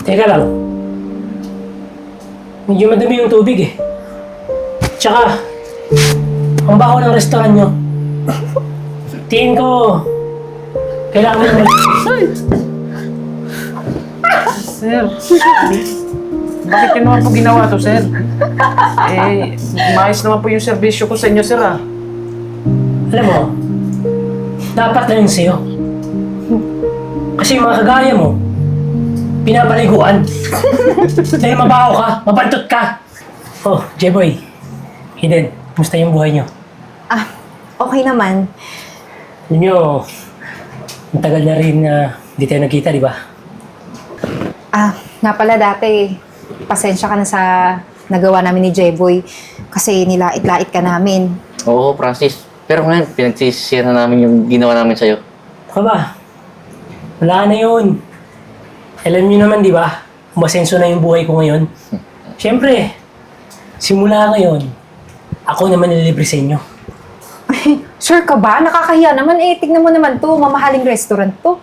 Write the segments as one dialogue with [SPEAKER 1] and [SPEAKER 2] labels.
[SPEAKER 1] Teka lang. Medyo madumi yung tubig eh. Tsaka, ang baho ng restaurant nyo. Tingin ko, kailangan mo naman.
[SPEAKER 2] Sir, bakit yun naman po ginawa to, sir? Maayos naman po yung serbisyo ko sa inyo, sir, ah.
[SPEAKER 1] Alam mo, dapat na yun sa'yo. Kasi yung mga kagaya mo, pinapaliguan. Dahil mabaho ka, mabantot ka. Oh, J-Boy, Eden, kumusta yung buhay nyo?
[SPEAKER 3] Ah, okay naman.
[SPEAKER 1] Alam nyo, ang tagal na rin na hindi tayo nagkita, di ba?
[SPEAKER 3] Nga pala dati, pasensya ka na sa nagawa namin ni Jeboy kasi nilait-lait ka namin.
[SPEAKER 4] Oo, Francis. Pero ngayon, pinagsisisihan na namin yung ginawa namin sa'yo.
[SPEAKER 1] Baka ba? Wala na yun. Alam nyo naman, di ba? Umasenso na yung buhay ko ngayon. Siyempre, simula ngayon, ako naman nililibre sa inyo.
[SPEAKER 3] Sure ka ba? Nakakahiya naman eh. Tignan mo naman to, mamahaling restaurant to.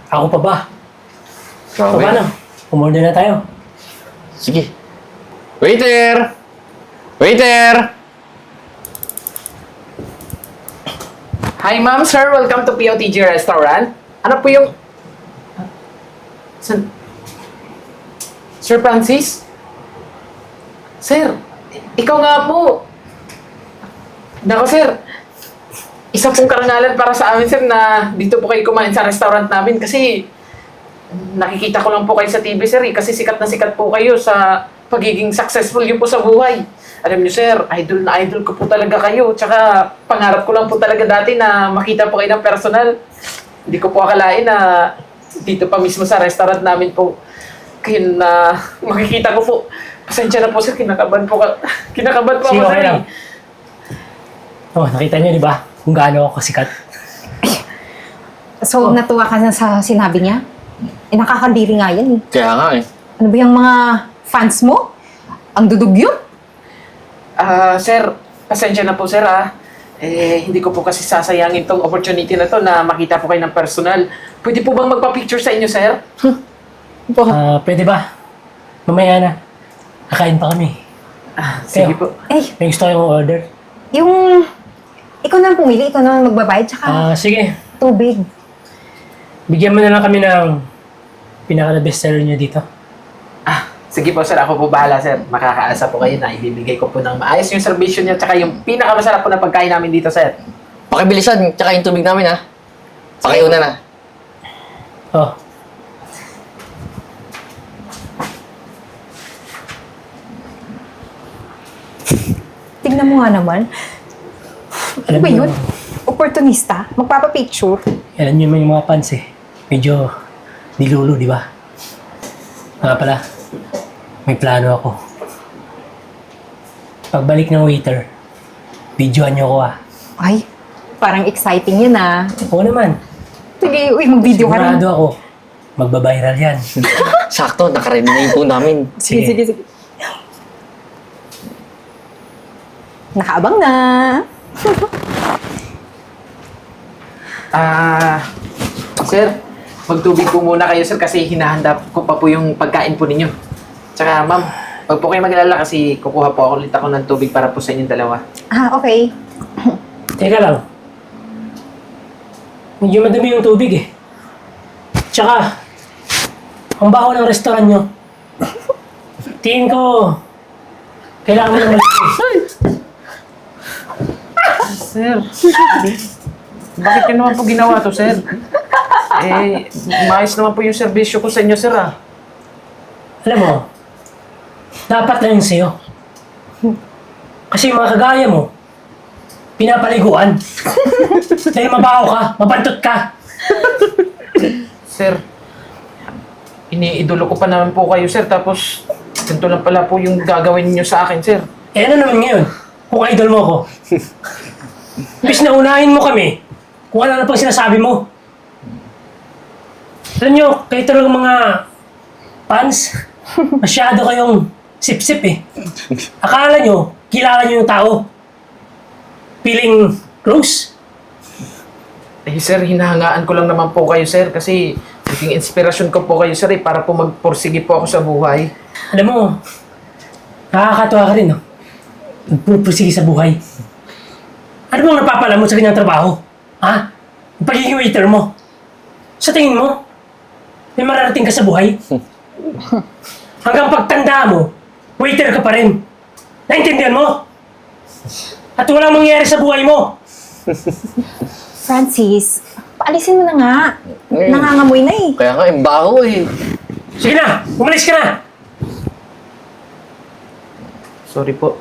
[SPEAKER 1] Ako pa ba? So,
[SPEAKER 4] Grabe.
[SPEAKER 1] paano? Umorder na tayo.
[SPEAKER 4] Sige. Waiter! Waiter!
[SPEAKER 2] Hi, ma'am, sir. Welcome to POTG Restaurant. Ano po yung... Sir Francis? Sir, ikaw nga po. Nako, sir. Isa pong karangalan para sa amin, sir, na dito po kayo kumain sa restaurant namin kasi nakikita ko lang po kayo sa TV, sir, eh, kasi sikat na sikat po kayo sa pagiging successful niyo po sa buhay. Alam niyo, sir, idol na idol ko po talaga kayo. Tsaka pangarap ko lang po talaga dati na makita po kayo ng personal. Hindi ko po akalain na dito pa mismo sa restaurant namin po kayo na makikita ko po. Pasensya na po, sir, kinakabahan po kinakabahan po
[SPEAKER 1] Sige,
[SPEAKER 2] ako,
[SPEAKER 1] okay
[SPEAKER 2] sir.
[SPEAKER 1] lang. Oh, nakita nyo, di ba? Kung gaano ako kasikat.
[SPEAKER 3] So, natuwa ka na sa sinabi niya? Eh, nakakandiri nga yan eh.
[SPEAKER 4] Kaya nga eh.
[SPEAKER 3] Ano ba yung mga fans mo? Ang dudog yun?
[SPEAKER 2] Sir, pasensya na po, sir, ah. Hindi ko po kasi sasayangin tong opportunity na to na makita po kayo ng personal. Pwede po bang magpa-picture sa inyo, sir?
[SPEAKER 1] Pwede ba? Mamaya na. Kakain pa kami.
[SPEAKER 2] Sige po.
[SPEAKER 3] Eh,
[SPEAKER 1] May gusto kayong order?
[SPEAKER 3] yung... Ikaw na pumili, ikaw na magbabayad, tsaka
[SPEAKER 1] Sige.
[SPEAKER 3] tubig.
[SPEAKER 1] Bigyan mo na lang kami ng pinaka-bestseller nyo dito.
[SPEAKER 2] Sige po, sir. Ako po bahala, sir. Makakaasa po kayo na ibibigay ko po ng maayos yung servisyo niyo tsaka yung pinakamasarap po na pagkain namin dito, sir.
[SPEAKER 4] Pakibilisan, tsaka yung tubig namin ha. Pakiuna na.
[SPEAKER 1] Oh,
[SPEAKER 3] Tignan mo nga naman. Ano ba yun? Opportunista? Magpapapicture?
[SPEAKER 1] alam nyo naman yung mga fans eh. Medyo nilulo, di ba? Nga pala, may plano ako. Pagbalik ng waiter, videoan nyo ko ah.
[SPEAKER 3] Ay, parang exciting yun ah.
[SPEAKER 1] Oo naman.
[SPEAKER 3] Sige, uy, mag-video ka rin.
[SPEAKER 1] Sigurado ako, magbabiral yan.
[SPEAKER 4] Sakto, nakaready na yung po namin.
[SPEAKER 3] Sige, sige, sige. Nakaabang na.
[SPEAKER 2] Sir, magtubig po muna kayo, sir, kasi hinahanda ko pa po yung pagkain po ninyo. Tsaka, ma'am, wag po kayo mag-alala kasi kukuha po ako ulit ako ng tubig para po sa inyong dalawa.
[SPEAKER 3] Okay.
[SPEAKER 1] Teka lang. Medyo madumi yung tubig eh. Tsaka, ang baho ng restaurant nyo. Tingin ko, kailangan mo naman.
[SPEAKER 2] Sir, bakit yun naman po ginawa to, sir? Maayos naman po yung serbisyo ko sa inyo, sir, ah.
[SPEAKER 1] Alam mo, dapat na yun sa'yo. Kasi yung mga kagaya mo, pinapaliguan. Dahil mabaho ka, mabantot ka.
[SPEAKER 2] Sir, iniidolo ko pa naman po kayo, sir, tapos ganito lang pala po yung gagawin niyo sa akin, sir.
[SPEAKER 1] Eh ano naman ngayon, kung idol mo ko? Bis na unahin mo kami, kung ano na pang sinasabi mo. Alam nyo, kayo talaga mga fans, masyado kayong sip-sip eh. Akala nyo, kilala nyo yung tao. Feeling close.
[SPEAKER 2] Sir, hinahangaan ko lang naman po kayo, sir, kasi Naging inspirasyon ko po kayo, sir, para po magpursige po ako sa buhay.
[SPEAKER 1] Alam mo, nakakatuwa ka rin, no? Nagpupursige sa buhay. Ano bang napapala mo sa kanyang trabaho? Ha? Yung pagiging waiter mo. Sa tingin mo, may mararating ka sa buhay? Hanggang pagtanda mo, waiter ka pa rin. Naintindihan mo? At walang mangyayari sa buhay mo.
[SPEAKER 3] Francis, paalisin mo na nga.
[SPEAKER 4] Eh.
[SPEAKER 3] Nangangamoy na eh.
[SPEAKER 4] Kaya nga, yung baho eh.
[SPEAKER 1] Sige na, umalis ka na.
[SPEAKER 2] Sorry po.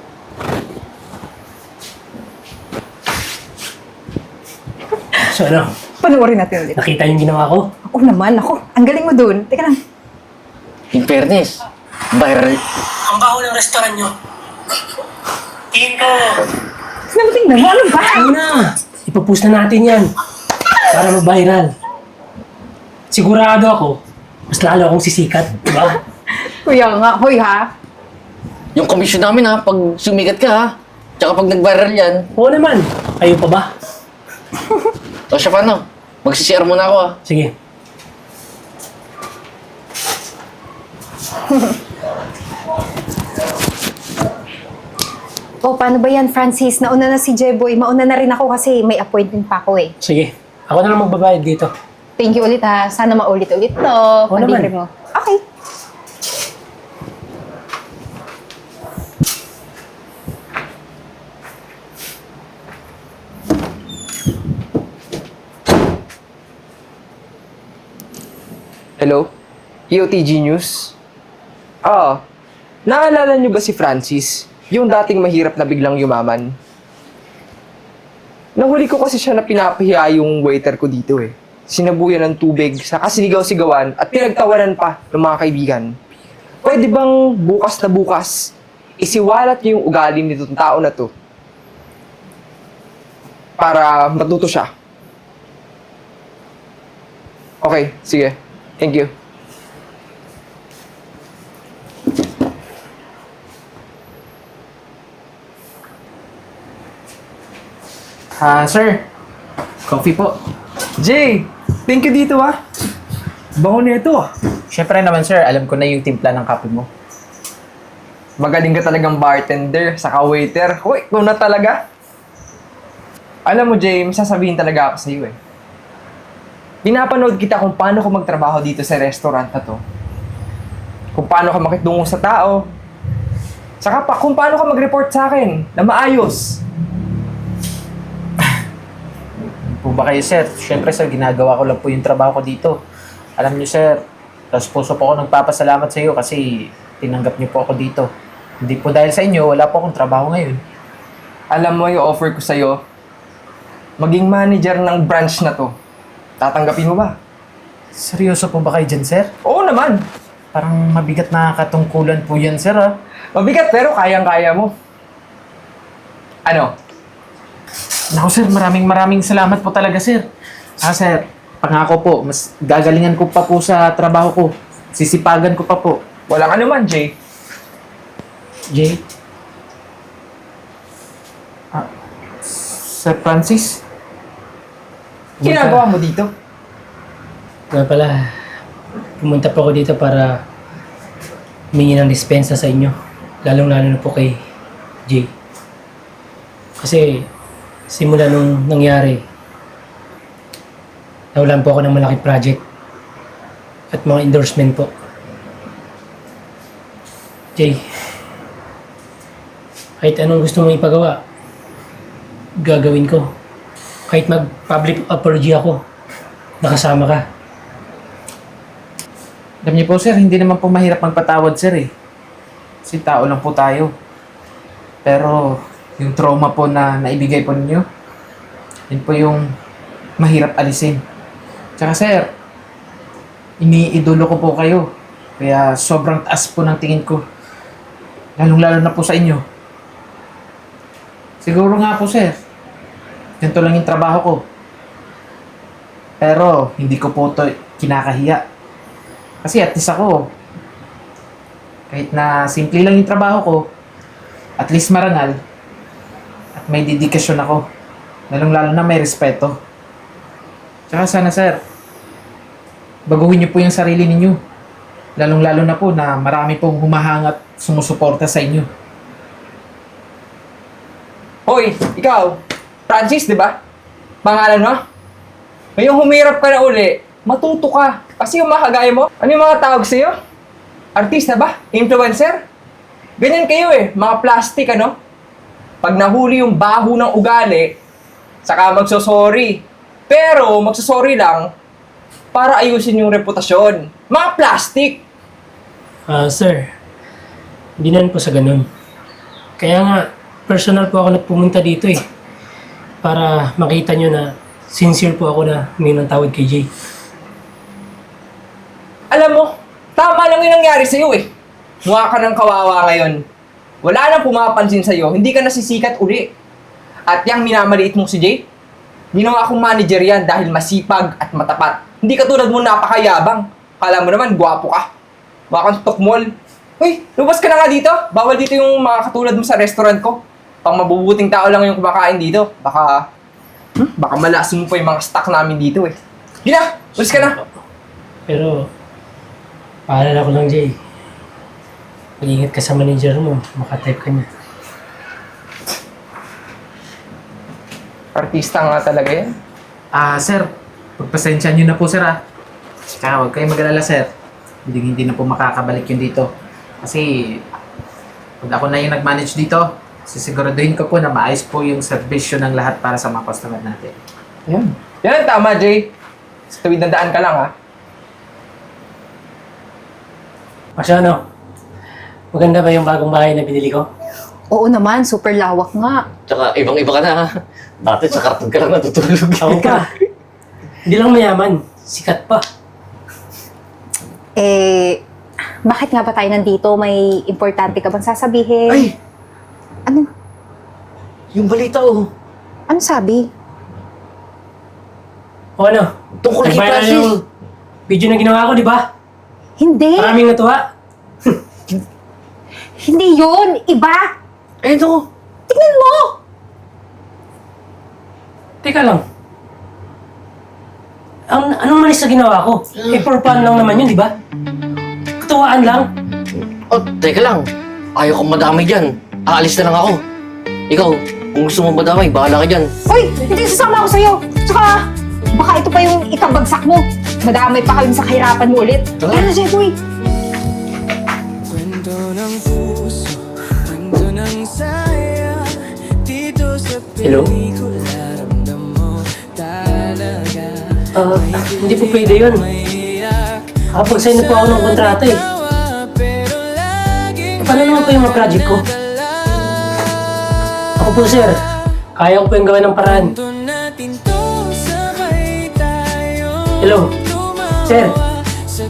[SPEAKER 1] So ano,
[SPEAKER 3] Panoorin natin ulit.
[SPEAKER 1] nakita yung ginawa ko?
[SPEAKER 3] Oo naman, ako. Ang galing mo dun. Teka lang.
[SPEAKER 4] In fairness, viral.
[SPEAKER 1] Ang baho ng restaurant nyo. Tingin ko.
[SPEAKER 3] Sinabuting na mo. Ano ba?
[SPEAKER 1] Ano na? Ipapost na natin yan. Para mag-viral. Sigurado ako, mas lalo akong sisikat. Diba?
[SPEAKER 3] Kuya nga. Hoy ha.
[SPEAKER 4] Yung commission namin ha, pag sumikat ka ha. Tsaka pag nag-viral yan.
[SPEAKER 1] Oo naman. Kayo pa ba?
[SPEAKER 4] O siya paano? Magsishare muna ako ha.
[SPEAKER 1] Sige.
[SPEAKER 3] O, paano ba yan, Francis? Nauna na si Jeboy. Mauna na rin ako kasi may appointment pa ako eh.
[SPEAKER 1] Sige. Ako na lang magbabayad dito.
[SPEAKER 3] Thank you ulit ha. Sana maulit-ulit to. Palibre
[SPEAKER 1] naman.
[SPEAKER 3] mo. Okay.
[SPEAKER 5] Hello? EOTG News? Naalala niyo ba si Francis? Yung dating mahirap na biglang yumaman? Nahuli ko kasi siya na pinapahiya yung waiter ko dito eh. Sinabuyan ng tubig, saka sinigaw-sigawan at pinagtawanan pa ng mga kaibigan. Pwede bang bukas na bukas, isiwalat niyo yung ugali nitong tao na to para matuto siya? Okay, sige. Thank you.
[SPEAKER 2] Sir. Coffee po.
[SPEAKER 5] Jay, thank you dito ah. Bango na ito ah.
[SPEAKER 2] Siyempre naman, sir, alam ko na yung timpla ng kape mo.
[SPEAKER 5] Magaling ka talagang bartender, saka waiter. Hoy, ikaw na talaga. Alam mo, Jay, may sasabihin talaga ako sa iyo eh. Pinapanood kita kung paano ko magtrabaho dito sa restaurant na to. Kung paano ka makitungo sa tao. Saka pa, kung paano ka mag-report sa akin na maayos.
[SPEAKER 2] Po ba kayo, sir? Siyempre, sir, ginagawa ko lang po yung trabaho ko dito. Alam niyo, sir, tapos puso po ako nagpapasalamat sa iyo kasi tinanggap niyo po ako dito. Hindi po dahil sa inyo, wala po akong trabaho ngayon.
[SPEAKER 5] Alam mo yung offer ko sa'yo, maging manager ng branch na to. Tatanggapin mo ba?
[SPEAKER 2] Seryoso po ba kayo dyan, sir?
[SPEAKER 5] Oo naman.
[SPEAKER 2] Parang mabigat na katungkulan po yan, sir, ha?
[SPEAKER 5] Mabigat pero kayang-kaya mo. Ano?
[SPEAKER 2] Naku, sir, maraming salamat po talaga, sir. Sir, pangako po, mas gagalingan ko pa po sa trabaho ko. Sisipagan ko pa po.
[SPEAKER 5] Walang ano man, Jay.
[SPEAKER 2] Jay? Sir Francis?
[SPEAKER 5] Ginagawa mo dito?
[SPEAKER 1] Nga pala, pumunta po ako dito para humingi ng dispensa sa inyo. Lalong-lalo na po kay Jay. Kasi simula nung nangyari, nawalan po ako ng malaking project at mga endorsement po. Jay, kahit anong gusto mong ipagawa, gagawin ko. Kahit mag-public apology ako, nakasama ka.
[SPEAKER 2] Alam niyo po, sir, hindi naman po mahirap magpatawad, sir, eh. Kasi tao lang po tayo. Pero yung trauma po na naibigay po ninyo, yun po yung mahirap alisin. Tsaka, sir, iniidolo ko po kayo. Kaya sobrang taas po ng tingin ko. Lalong-lalo na po sa inyo. Siguro nga po, sir, ganito lang yung trabaho ko. Pero hindi ko po ito kinakahiya. Kasi at least ako, kahit na simple lang yung trabaho ko, at least marangal, at may dedikasyon ako. Lalong-lalo na may respeto. Tsaka sana, sir, baguhin niyo po yung sarili ninyo. Lalong-lalo na po na marami pong humahangat sumusuporta sa inyo.
[SPEAKER 5] Hoy, ikaw, Francis, di ba? Pangalan mo? Ngayong humirap ka na uli, matuto ka. Kasi yung mga kagaya mo, ano yung mga tawag sa'yo? Artista ba? Influencer? Ganyan kayo eh, mga plastic ano? Pag nahuli yung baho ng ugali, saka magsosorry. Pero magsosorry lang para ayusin yung reputasyon. Mga plastic!
[SPEAKER 1] Sir, hindi naman po sa ganun. Kaya nga, personal po ako nagpumunta dito eh. Para makita nyo na sincere po ako na humingi ng tawad kay Jay.
[SPEAKER 5] Alam mo, tama lang yung nangyari sa'yo eh. Mukha ka ng kawawa ngayon. Wala nang pumapansin sa'yo, hindi ka nasisikat uli. At yung minamaliit mong si Jay, ginawa akong manager yan dahil masipag at matapat. Hindi ka tulad mo napakayabang. Kala mo naman, gwapo ka. Mukha kang tukmol. Uy, lumabas ka na nga dito. Bawal dito yung mga katulad mo sa restaurant ko. Pang mabubuting tao lang yung kumakain dito. Baka malasin mo pa yung mga stock namin dito eh. Gina, ulis ka na.
[SPEAKER 1] Pero, paalala ko lang Jay. Mag-ingat ka sa manager mo. Makatype ka niya.
[SPEAKER 5] Artista nga talaga yan.
[SPEAKER 2] Sir, pagpasensya niyo na po, sir, Tsaka huwag kayong mag-alala, sir. Hindi na po makakabalik yun dito. Kasi, pag ako na yung nag-manage dito, sisiguraduhin ko po na maayos po yung servisyo ng lahat para sa mga customer natin.
[SPEAKER 5] Yan. Yan ang tama, Jay. Sa tuwid ng daan ka lang, ha?
[SPEAKER 1] Masyano, maganda ba yung bagong bahay na binili ko?
[SPEAKER 3] Oo naman, super lawak nga.
[SPEAKER 4] Tsaka ibang-iba ka na ha. Dati sa karton ka lang natutulog.
[SPEAKER 1] Ako pa. Hindi lang mayaman, sikat pa.
[SPEAKER 3] Bakit nga ba tayo nandito? May importante ka bang sasabihin?
[SPEAKER 4] Ay!
[SPEAKER 3] Ano?
[SPEAKER 4] Yung balita oh.
[SPEAKER 3] Ano sabi?
[SPEAKER 1] O ano?
[SPEAKER 4] Tungkol kay
[SPEAKER 1] Nag-viral
[SPEAKER 4] Francis.
[SPEAKER 1] yung video na ginawa ko, di ba?
[SPEAKER 3] Hindi!
[SPEAKER 1] Maraming natuwa.
[SPEAKER 3] Hindi yun! Iba!
[SPEAKER 4] Eh no.
[SPEAKER 3] Tingnan mo!
[SPEAKER 1] Teka lang. Anong malis na ginawa ko? Eh, for fun lang naman yun, di ba? Katuwaan lang.
[SPEAKER 4] Oh, teka lang. Ayaw kong madamay dyan. Aalis na lang ako. Ikaw, kung gusto mo madamay, bahala ka dyan.
[SPEAKER 3] Hoy! Hindi sasama ako sa'yo! Tsaka, baka ito pa yung ikabagsak mo. Madamay pa kami sa kahirapan mo ulit.
[SPEAKER 4] Tara.
[SPEAKER 3] Ano, Jeboy?
[SPEAKER 6] Kwento ng puso, kwento ng saya. Dito sa
[SPEAKER 1] Hello?
[SPEAKER 6] pelikula, ramdam mo talaga.
[SPEAKER 1] Hindi po pwede yun. Kapag-sign na po ako ng kontrata eh.
[SPEAKER 6] Pero lagi
[SPEAKER 1] Paano naman po yung mga project ko? Ako po sir, kaya ko po yung gawin ng paraan.
[SPEAKER 6] natin to, sabay tayo
[SPEAKER 1] Hello? Sir?
[SPEAKER 6] sa